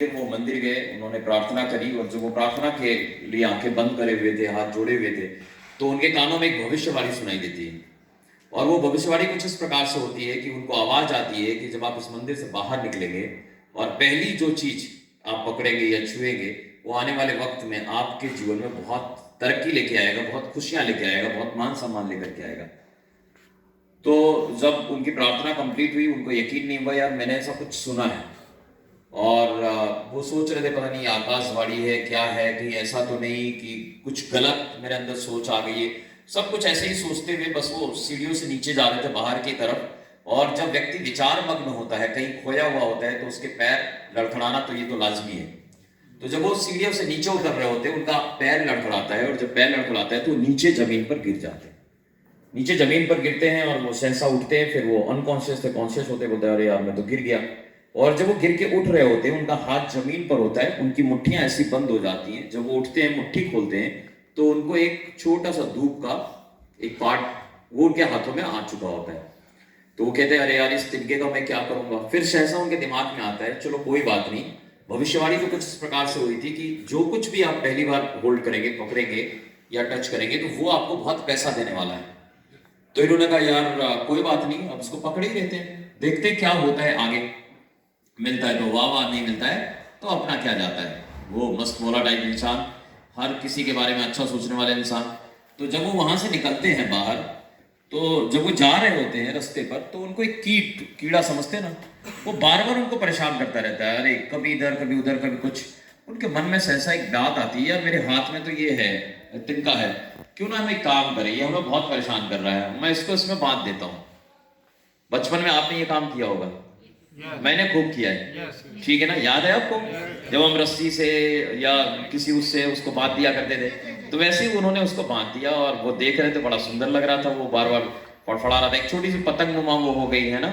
फिर वो मंदिर गए, उन्होंने प्रार्थना करी और जब वो प्रार्थना के लिए आंखें बंद करे हुए थे, हाथ जोड़े हुए थे, तो उनके कानों में एक भविष्यवाणी सुनाई देती है। और वो भविष्यवाणी कुछ इस प्रकार से होती है कि उनको आवाज आती है कि जब आप इस मंदिर से बाहर निकलेंगे और पहली जो चीज आप पकड़ेंगे या छुएंगे, वो आने वाले वक्त में आपके जीवन में बहुत तरक्की लेके आएगा, बहुत खुशियां लेके आएगा, बहुत मान सम्मान लेकर के आएगा। तो जब उनकी प्रार्थना कंप्लीट हुई, उनको यकीन नहीं हुआ यार मैंने ऐसा कुछ सुना है। और वो सोच रहे थे पता नहीं आकाशवाणी है क्या है, कहीं ऐसा तो नहीं कि कुछ गलत मेरे अंदर सोच आ गई है। सब कुछ ऐसे ही सोचते हुए बस वो सीढ़ियों से नीचे जा रहे थे बाहर की तरफ। और जब व्यक्ति विचार मग्न होता है, कहीं खोया हुआ होता है, तो उसके पैर लड़खड़ाना तो ये तो लाजमी है। तो जब वो सीढ़ियों से नीचे उतर रहे होते हैं, उनका पैर लड़खड़ाता है, और जब पैर लड़खड़ाता है तो नीचे जमीन पर गिर जाते हैं। नीचे जमीन पर गिरते हैं और वो सहसा उठते हैं। फिर वो अनकॉन्शियस थे, कॉन्शियस होते, बोलते हैं अरे यार मैं तो गिर गया। और जब वो गिर के उठ रहे होते हैं, उनका हाथ जमीन पर होता है, उनकी मुट्ठियां ऐसी बंद हो जाती हैं। जब वो उठते हैं, मुट्ठी खोलते हैं, तो उनको एक छोटा सा धूप का एक पार्ट वो उनके हाथों में आ चुका होता है। तो वो कहते हैं अरे यार इस तिनके का मैं क्या करूंगा। फिर सहसा उनके दिमाग में आता है चलो कोई बात नहीं, भविष्यवाणी तो कुछ इस प्रकार से हुई थी कि जो कुछ भी आप पहली बार होल्ड करेंगे, पकड़ेंगे या टच करेंगे, तो वो आपको बहुत पैसा देने वाला है। तो इन्होंने कहा यार कोई बात नहीं, अब इसको पकड़ ही लेते हैं, देखते हैं क्या होता है आगे। मिलता है तो वाह वाह, नहीं मिलता है तो अपना क्या जाता है। वो मस्त मौला टाइप इंसान, हर किसी के बारे में अच्छा सोचने वाले इंसान। तो जब वो वहां से निकलते हैं बाहर, तो जब वो जा रहे होते हैं रास्ते पर, तो उनको एक कीड़ा समझते हैं ना, वो बार बार उनको परेशान करता रहता है। अरे कभी इधर कभी उधर कभी कुछ। उनके मन में सहसा एक बात आती है, यार मेरे हाथ में तो ये है, तिनका है, क्यों ना हम एक काम करें, ये हमें बहुत परेशान कर रहा है, मैं इसको इसमें बांध देता हूँ। बचपन में आपने ये काम किया होगा, मैंने खूब किया है, ठीक है ना, याद है आपको? जब हम रस्सी से या किसी उससे उसको बांध दिया करते थे, तो वैसे ही उन्होंने उसको बांध दिया और वो देख रहे थे, बड़ा सुंदर लग रहा था, वो बार बार फड़फड़ा रहा था। एक छोटी सी पतंग नुमा वो हो गई है ना,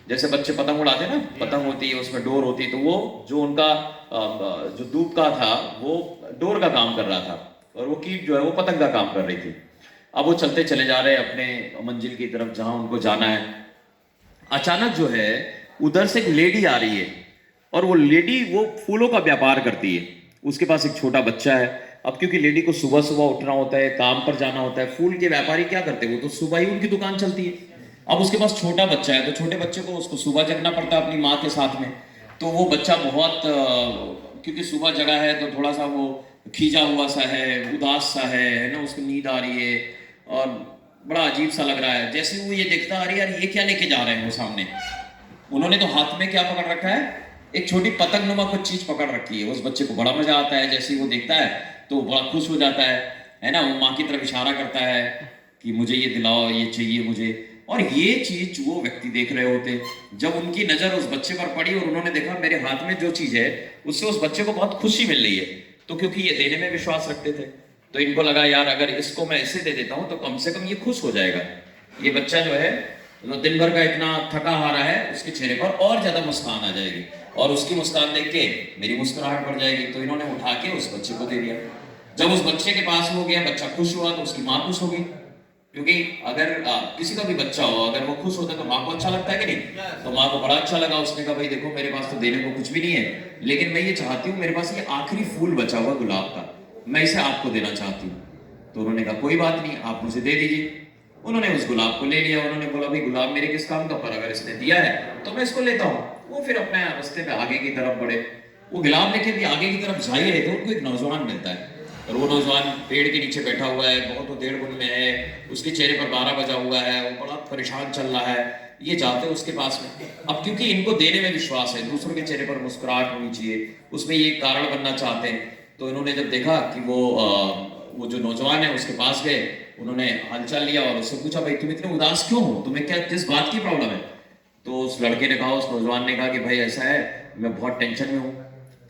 जैसे बच्चे पतंग उड़ाते हैं ना, पतंग होती है उसमें डोर होती है, तो वो जो उनका जो दूध का था वो डोर का काम कर रहा था, और वो कीट जो है वो पतंग का काम कर रही थी। अब वो चलते चले जा रहे हैं अपने मंजिल की तरफ जहां उनको जाना है। अचानक जो है उधर से एक लेडी आ रही है, और वो लेडी वो फूलों का व्यापार करती है। उसके पास एक छोटा बच्चा है। अब क्योंकि लेडी को सुबह सुबह उठना होता है, काम पर जाना होता है, फूल के व्यापारी क्या करते हैं, वो तो सुबह ही उनकी दुकान चलती है। अब उसके पास छोटा बच्चा है, तो छोटे बच्चे को उसको सुबह जगना पड़ता है अपनी माँ के साथ में। तो वो बच्चा बहुत क्योंकि सुबह जगा है तो थोड़ा सा वो खींचा हुआ सा है, उदास सा है ना, उसको नींद आ रही है और बड़ा अजीब सा लग रहा है। जैसे वो ये देखता, अरे यार ये क्या लेके जा रहे हैं वो सामने। उन्होंने तो हाथ में क्या पकड़ रखा है, एक छोटी पतंग नुमा कुछ चीज पकड़ रखी है। उस बच्चे को बड़ा मजा आता है, जैसे ही वो देखता है तो बड़ा खुश हो जाता है ना। वो माँ की तरफ इशारा करता है कि मुझे ये दिलाओ, ये चाहिए मुझे। और ये चीज वो व्यक्ति देख रहे होते, जब उनकी नजर उस बच्चे पर पड़ी और उन्होंने देखा मेरे हाथ में जो चीज है उससे उस बच्चे को बहुत खुशी मिल रही है, तो क्योंकि ये देने में विश्वास रखते थे, तो इनको लगा यार अगर इसको मैं इसे दे देता हूं तो कम से कम ये खुश हो जाएगा। ये बच्चा जो है तो दिन भर का इतना थका हारा है, उसके चेहरे पर और ज्यादा मुस्कान आ जाएगी, और उसकी मुस्कान देख के मेरी मुस्कुराहट बढ़ जाएगी। तो इन्होंने उठा के उस बच्चे को दे दिया। जब उस बच्चे के पास हो गया, बच्चा खुश हुआ, तो उसकी माँ खुश हो गई। क्योंकि अगर किसी का भी बच्चा हो, अगर वो खुश होता है तो माँ को अच्छा लगता है कि नहीं। तो माँ को बड़ा अच्छा लगा। उसने कहा भाई देखो मेरे पास तो देने को कुछ भी नहीं है, लेकिन मैं ये चाहती हूँ, मेरे पास ये आखिरी फूल बचा हुआ गुलाब का, मैं इसे आपको देना चाहती हूँ। तो उन्होंने कहा कोई बात नहीं, आप मुझे दे दीजिए। उन्होंने उस गुलाब को ले लिया। उन्होंने बोला भाई गुलाब मेरे किस काम का, पर अगर इसने दिया है तो मैं इसको लेता हूँ। वो फिर अपने रास्ते पे आगे की तरफ बढ़े। वो गुलाब लेके भी आगे की तरफ जा ही रहे थे, उनको एक नौजवान मिलता है, और वो नौजवान पेड़ के नीचे बैठा हुआ है, बहुत वो डेढ़ गुन में है, उसके चेहरे पर 12 बजा हुआ है, वो बड़ा परेशान चल रहा है। ये जाते हैं उसके पास में। अब क्योंकि इनको देने में विश्वास है, दूसरों के चेहरे पर मुस्कुराहट होनी चाहिए, उसमें ये कारण बनना चाहते हैं। तो इन्होंने जब देखा कि वो जो नौजवान है उसके पास गए, उन्होंने हालचाल लिया और उससे पूछा भाई तुम इतने उदास क्यों हो, तुम्हें क्या किस बात की प्रॉब्लम है। तो उस लड़के ने कहा, उस नौजवान ने कहा कि भाई ऐसा है, मैं बहुत टेंशन में हूँ,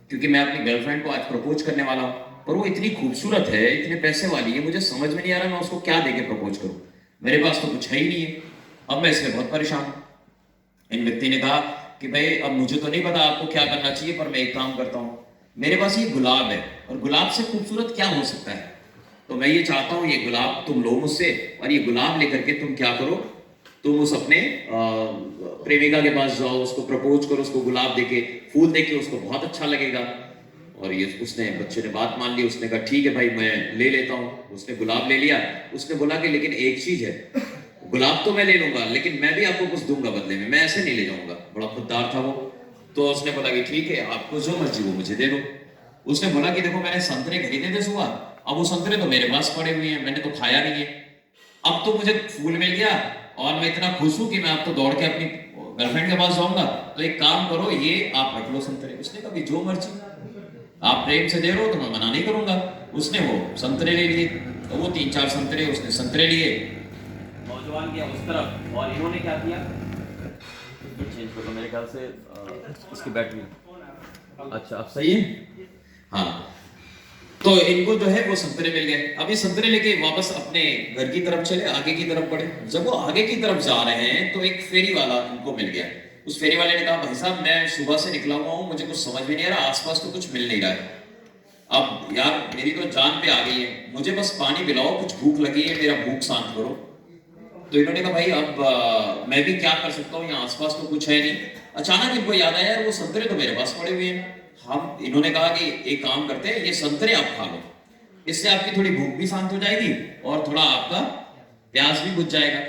क्योंकि मैं अपनी गर्लफ्रेंड को आज प्रपोज करने वाला हूँ, पर वो इतनी खूबसूरत है, इतने पैसे वाली है, मुझे समझ में नहीं आ रहा मैं उसको क्या देके प्रपोज करूं, मेरे पास तो कुछ है ही नहीं है, अब मैं इसलिए बहुत परेशान हूं। इन व्यक्ति ने कहा कि भाई अब मुझे तो नहीं पता आपको क्या करना चाहिए, पर मैं एक काम करता हूं, मेरे पास ये गुलाब है, और गुलाब से खूबसूरत क्या हो सकता है, तो मैं ये चाहता हूं ये गुलाब तुम लो मुझसे, और ये गुलाब लेकर के तुम क्या करो, तुम उस अपने प्रेमिका के पास जाओ, उसको प्रपोज करो, उसको गुलाब देके, फूल देके, उसको बहुत अच्छा लगेगा। और ये उसने, बच्चे ने बात मान ली, उसने कहा ठीक है भाई मैं ले लेता हूँ। उसने गुलाब ले लिया। उसने बोला कि लेकिन एक चीज है, गुलाब तो मैं ले लूंगा लेकिन मैं भी आपको कुछ दूंगा बदले में, मैं ऐसे नहीं ले जाऊंगा। बड़ा खुददार था वो। तो उसने बोला कि ठीक है आपको जो मर्जी वो मुझे दे दो। उसने बोला कि देखो मैंने संतरे खरीदे थे सुबह, अब वो संतरे तो मेरे पास पड़े हुए हैं, मैंने तो खाया नहीं है। अब तो मुझे फूल मिल गया और मैं इतना खुश हूं कि मैं अब तो दौड़ के अपनी गर्लफ्रेंड के पास जाऊंगा। तो एक काम करो, ये आप रख लो संतरे। उसने कहा जो मर्जी, आप प्रेम से दे रहे हो तो मैं मना नहीं करूंगा। उसने वो संतरे ले लिए। तो वो 3-4 संतरे, उसने संतरे लिए, नौजवान गया उस तरफ, और इन्होंने क्या किया, चेंज कर दो मेरे ख्याल से इसकी बैटरी। अच्छा अब सही है। हाँ, तो इनको जो है वो संतरे मिल गए। अब ये संतरे लेके वापस अपने घर की तरफ चले, आगे की तरफ बढ़े। जब वो आगे की तरफ जा रहे हैं तो एक फेरी वाला इनको मिल गया। उस फेरी वाले ने कहा भाई साहब मैं सुबह से निकला हुआ हूँ, मुझे कुछ समझ में नहीं आ रहा, आसपास तो कुछ मिल नहीं रहा है। अब यार मेरी तो जान पे आ गई है, मुझे बस पानी पिलाओ, कुछ भूख लगी है, मेरा भूख शांत करो। तो इन्होंने कहा भाई अब मैं भी क्या कर सकता हूँ, यहाँ आसपास तो कुछ है नहीं। अचानक इनको याद आया यार वो संतरे तो मेरे पास पड़े हुए हैं। हम इन्होंने कहा कि एक काम करते हैं, ये संतरे आप खा लो, इससे आपकी थोड़ी भूख भी शांत हो जाएगी और थोड़ा आपका प्यास भी बुझ जाएगा।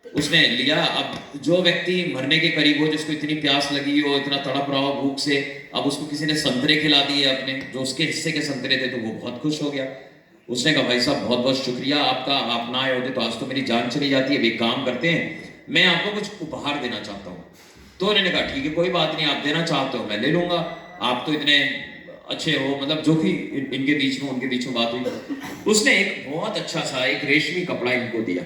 उसने लिया। अब जो व्यक्ति मरने के करीब हो, जिसको इतनी प्यास लगी हो, इतना तड़प रहा हो भूख से, अब उसको किसी ने संतरे खिला दिए अपने, जो उसके हिस्से के संतरे थे, तो वो बहुत खुश हो गया। उसने कहा भाई साहब बहुत बहुत शुक्रिया आपका, आप ना आए होते तो आज तो मेरी जान चली जाती है। अब एक काम करते हैं, मैं आपको कुछ उपहार देना चाहता हूँ। तो उन्होंने कहा ठीक है कोई बात नहीं, आप देना चाहते हो मैं ले लूंगा, आप तो इतने अच्छे हो, मतलब जो भी इनके बीच में, उनके बीच में बात हुई। उसने एक बहुत अच्छा सा एक रेशमी कपड़ा इनको दिया,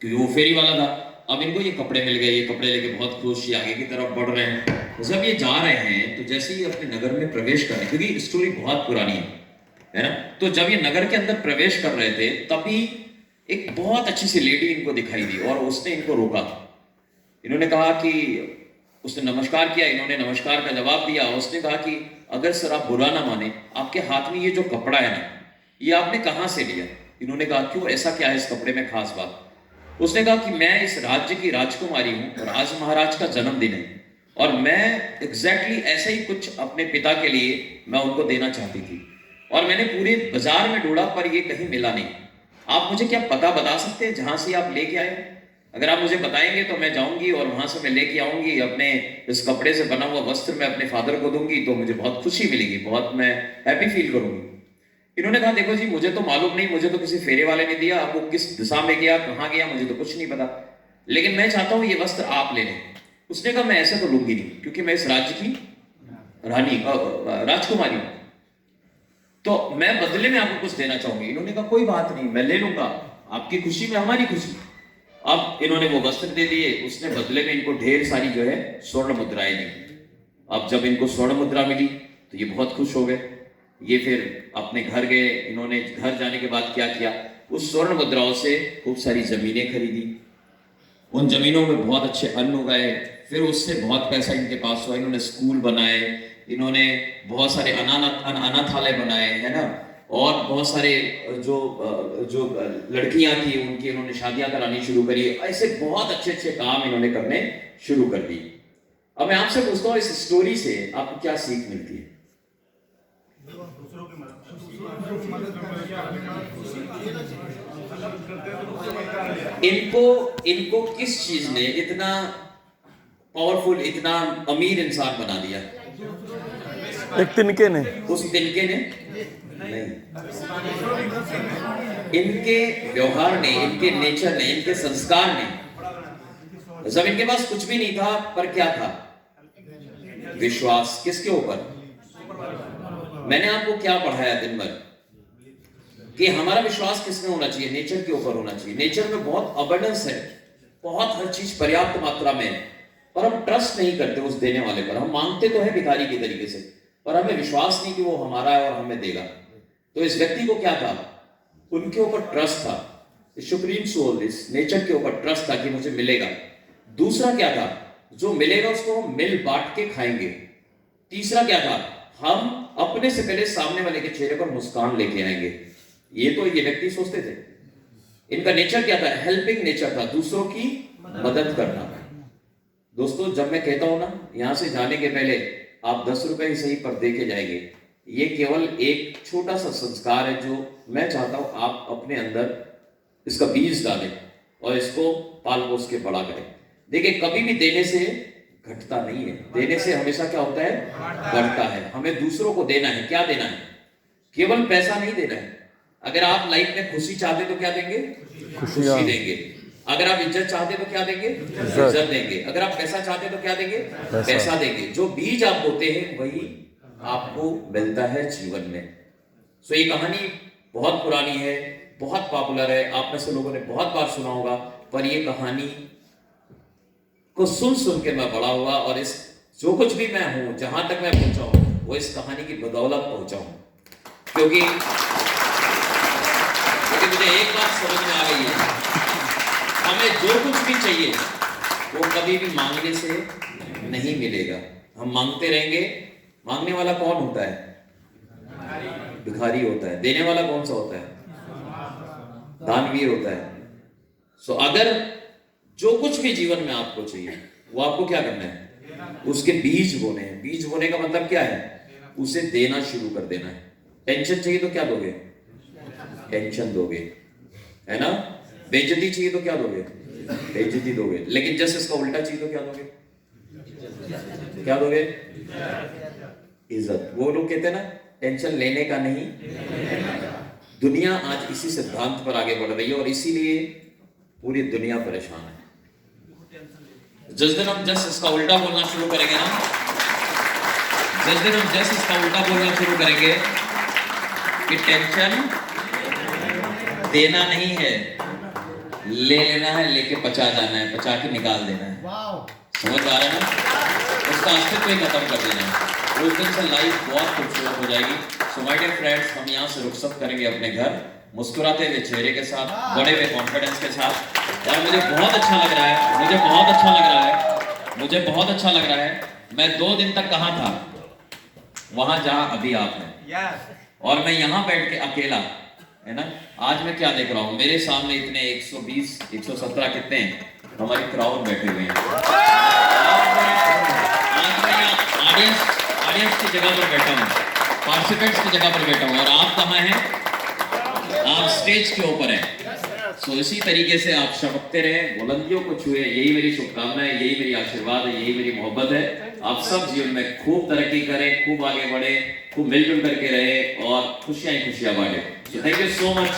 क्योंकि वो फेरी वाला था। अब इनको ये कपड़े मिल गए, ये कपड़े लेके बहुत खुश ये आगे की तरफ बढ़ रहे हैं। जब ये जा रहे हैं तो जैसे ही अपने नगर में प्रवेश कर रहे हैं, क्योंकि स्टोरी बहुत पुरानी है ना, तो जब ये नगर के अंदर प्रवेश कर रहे थे तभी एक बहुत अच्छी सी लेडी इनको दिखाई दी और उसने इनको रोका। इन्होंने कहा कि, उसने नमस्कार किया, इन्होंने नमस्कार का जवाब दिया। उसने कहा कि अगर सर आप बुरा ना माने, आपके हाथ में ये जो कपड़ा है ना, ये आपने कहाँ से लिया? इन्होंने कहा क्यों, ऐसा क्या है इस कपड़े में खास बात? उसने कहा कि मैं इस राज्य की राजकुमारी हूं और आज महाराज का जन्मदिन है और मैं एग्जैक्टली ऐसा ही कुछ अपने पिता के लिए मैं उनको देना चाहती थी और मैंने पूरे बाजार में ढूंढा पर ये कहीं मिला नहीं। आप मुझे क्या पता बता सकते हैं जहां से आप लेके आए? अगर आप मुझे बताएंगे तो मैं जाऊंगी और वहां से मैं लेके आऊंगी अपने इस कपड़े से बना हुआ वस्त्र, मैं अपने फादर को दूंगी तो मुझे बहुत खुशी मिलेगी, बहुत मैं हैप्पी फील करूंगी। इन्होंने कहा देखो जी मुझे तो मालूम नहीं, मुझे तो किसी फेरे वाले ने दिया, अब वो किस दिशा में गया, कहाँ गया, मुझे तो कुछ नहीं पता, लेकिन मैं चाहता हूं ये वस्त्र आप ले लें। उसने कहा मैं ऐसे तो लूंगी नहीं, क्योंकि मैं इस राज्य की रानी राजकुमारी हूं, तो मैं बदले में आपको कुछ देना चाहूंगी। इन्होंने कहा कोई बात नहीं, मैं ले लूंगा, आपकी खुशी में हमारी खुशी। अब इन्होंने वो वस्त्र दे दिए, उसने बदले में इनको ढेर सारी जो है स्वर्ण मुद्राएं दी। अब जब इनको स्वर्ण मुद्रा मिली तो ये बहुत खुश हो गए। ये फिर अपने घर गए। इन्होंने घर जाने के बाद क्या किया, उस स्वर्ण मुद्राओं से खूब सारी जमीनें खरीदी, उन जमीनों में बहुत अच्छे अन्न उगाए, फिर उससे बहुत पैसा इनके पास हुआ। इन्होंने स्कूल बनाए, इन्होंने बहुत सारे अनाथालय बनाए, है ना, और बहुत सारे जो जो लड़कियां थी उनकी इन्होंने शादियां करानी शुरू करी। ऐसे बहुत अच्छे अच्छे काम इन्होंने करने शुरू कर दिए। अब मैं आपसे पूछता हूँ इस स्टोरी से आपको क्या सीख मिलती है? इनको इनको किस चीज ने इतना पावरफुल, इतना अमीर इंसान बना दिया? एक तिनके ने, उस तिनके ने नहीं, इनके व्यवहार ने, इनके नेचर ने, इनके संस्कार ने। जब इनके पास कुछ भी नहीं था पर क्या था? विश्वास। किसके ऊपर? मैंने आपको क्या पढ़ाया दिन भर कि हमारा विश्वास किसमें होना चाहिए? नेचर के ऊपर होना चाहिए। नेचर में बहुत अबंडेंस है, बहुत हर चीज पर्याप्त मात्रा में है, पर हम ट्रस्ट नहीं करते उस देने वाले पर। हम मांगते तो है भिखारी की तरीके से, पर हमें विश्वास नहीं कि वो हमारा है और हमें देगा। तो इस व्यक्ति को क्या था? उनके ऊपर ट्रस्ट था, सुप्रीम सोल, इस नेचर के ऊपर ट्रस्ट था कि मुझे मिलेगा। दूसरा क्या था? जो मिलेगा उसको हम मिल बांट के खाएंगे। तीसरा क्या था? हम अपने से पहले सामने वाले के चेहरे पर मुस्कान लेके आएंगे। ये तो ये व्यक्ति सोचते थे। इनका नेचर क्या था? हेल्पिंग नेचर था, दूसरों की मदद करना। दोस्तों जब मैं कहता हूं ना, यहां से जाने के पहले आप 10 रुपए ही सही पर दे के जाएंगे, ये केवल एक छोटा सा संस्कार है जो मैं चाहता हूं आप अपने अंदर इसका बीज डालें और इसको पाल पोस के बड़ा करें। देखिए कभी भी देने से घटता नहीं है, देने से हमेशा क्या होता है? बढ़ता है। हमें दूसरों को देना है। क्या देना है? केवल पैसा नहीं देना है। अगर आप लाइफ में खुशी चाहते तो क्या देंगे? खुशी देंगे। अगर आप इज्जत चाहते तो क्या देंगे? इज्जत देंगे। अगर आप पैसा चाहते तो क्या देंगे? पैसा देंगे। जो बीज आप बोते हैं वही आपको मिलता है जीवन में। सो ये कहानी बहुत पुरानी है, बहुत पॉपुलर है, आप में से लोगों ने बहुत बार सुना होगा, पर ये कहानी को सुन सुन के मैं बड़ा हुआ और इस जो कुछ भी मैं हूं, जहां तक मैं पहुंचा हूं, वो इस कहानी की बदौलत पहुंचा हूं। क्योंकि मुझे एक बात समझ में आ गई है, हमें जो कुछ भी चाहिए वो कभी भी मांगने से नहीं मिलेगा। हम मांगते रहेंगे। मांगने वाला कौन होता है? भिखारी होता है। देने वाला कौन सा होता है? दानवीर होता है। सो अगर जो कुछ भी जीवन में आपको चाहिए वो आपको क्या करना है? उसके बीज बोने हैं। बीज बोने का मतलब क्या है? उसे देना शुरू कर देना है। टेंशन चाहिए तो क्या दोगे? टेंशन दोगे, है ना? बेइज्जती चाहिए तो क्या दोगे? बेइज्जती दोगे। लेकिन जस्ट इसका उल्टा चाहिए तो क्या दोगे? क्या दोगे? इज्जत। वो लोग कहते हैं ना, टेंशन लेने का नहीं। दुनिया आज इसी सिद्धांत पर आगे बढ़ रही है और इसीलिए पूरी दुनिया परेशान है। जिस दिन हम जस्ट इसका उल्टा बोलना शुरू करेंगे ना, जिस दिन हम जस्ट इसका उल्टा बोलना शुरू करेंगे कि टेंशन देना नहीं है, ले लेना है, लेके पचा जाना है, पचा के निकाल देना है। समझ आ रहा है ना? उसका अस्तित्व ही खत्म कर देना है। उस दिन से लाइफ बहुत खूबसूरत हो जाएगी। सो माय डियर फ्रेंड्स, हम यहाँ से रुखसत करेंगे अपने घर, मुस्कुराते हुए चेहरे के साथ, बड़े हुए कॉन्फिडेंस के साथ। और मुझे बहुत अच्छा लग रहा है, मुझे बहुत अच्छा लग रहा है, मुझे बहुत अच्छा लग रहा है। मैं 2 दिन तक कहाँ था? वहां जहां अभी आप हैं। और मैं यहाँ बैठ के अकेला, है ना? आज मैं क्या देख रहा हूँ? मेरे सामने इतने 120, 117 कितने हैं? हमारी क्राउड बैठे हुए हैं। आज मैं ऑडियंस की जगह पर बैठा हूँ, पार्टिसिपेंट्स की जगह पर बैठा हूँ, और आप कहाँ हैं? आप स्टेज के ऊपर हैं। सो इसी तरीके से आप चमकते रहे, बुलंदियों को छुए, यही मेरी शुभकामना है, यही मेरी आशीर्वाद है, यही मेरी मोहब्बत है। आप सब जीवन में खूब तरक्की करें, खूब आगे बढ़े, खूब मिलजुल करके रहे और खुशियां ही खुशियां बांटे। So thank you so much.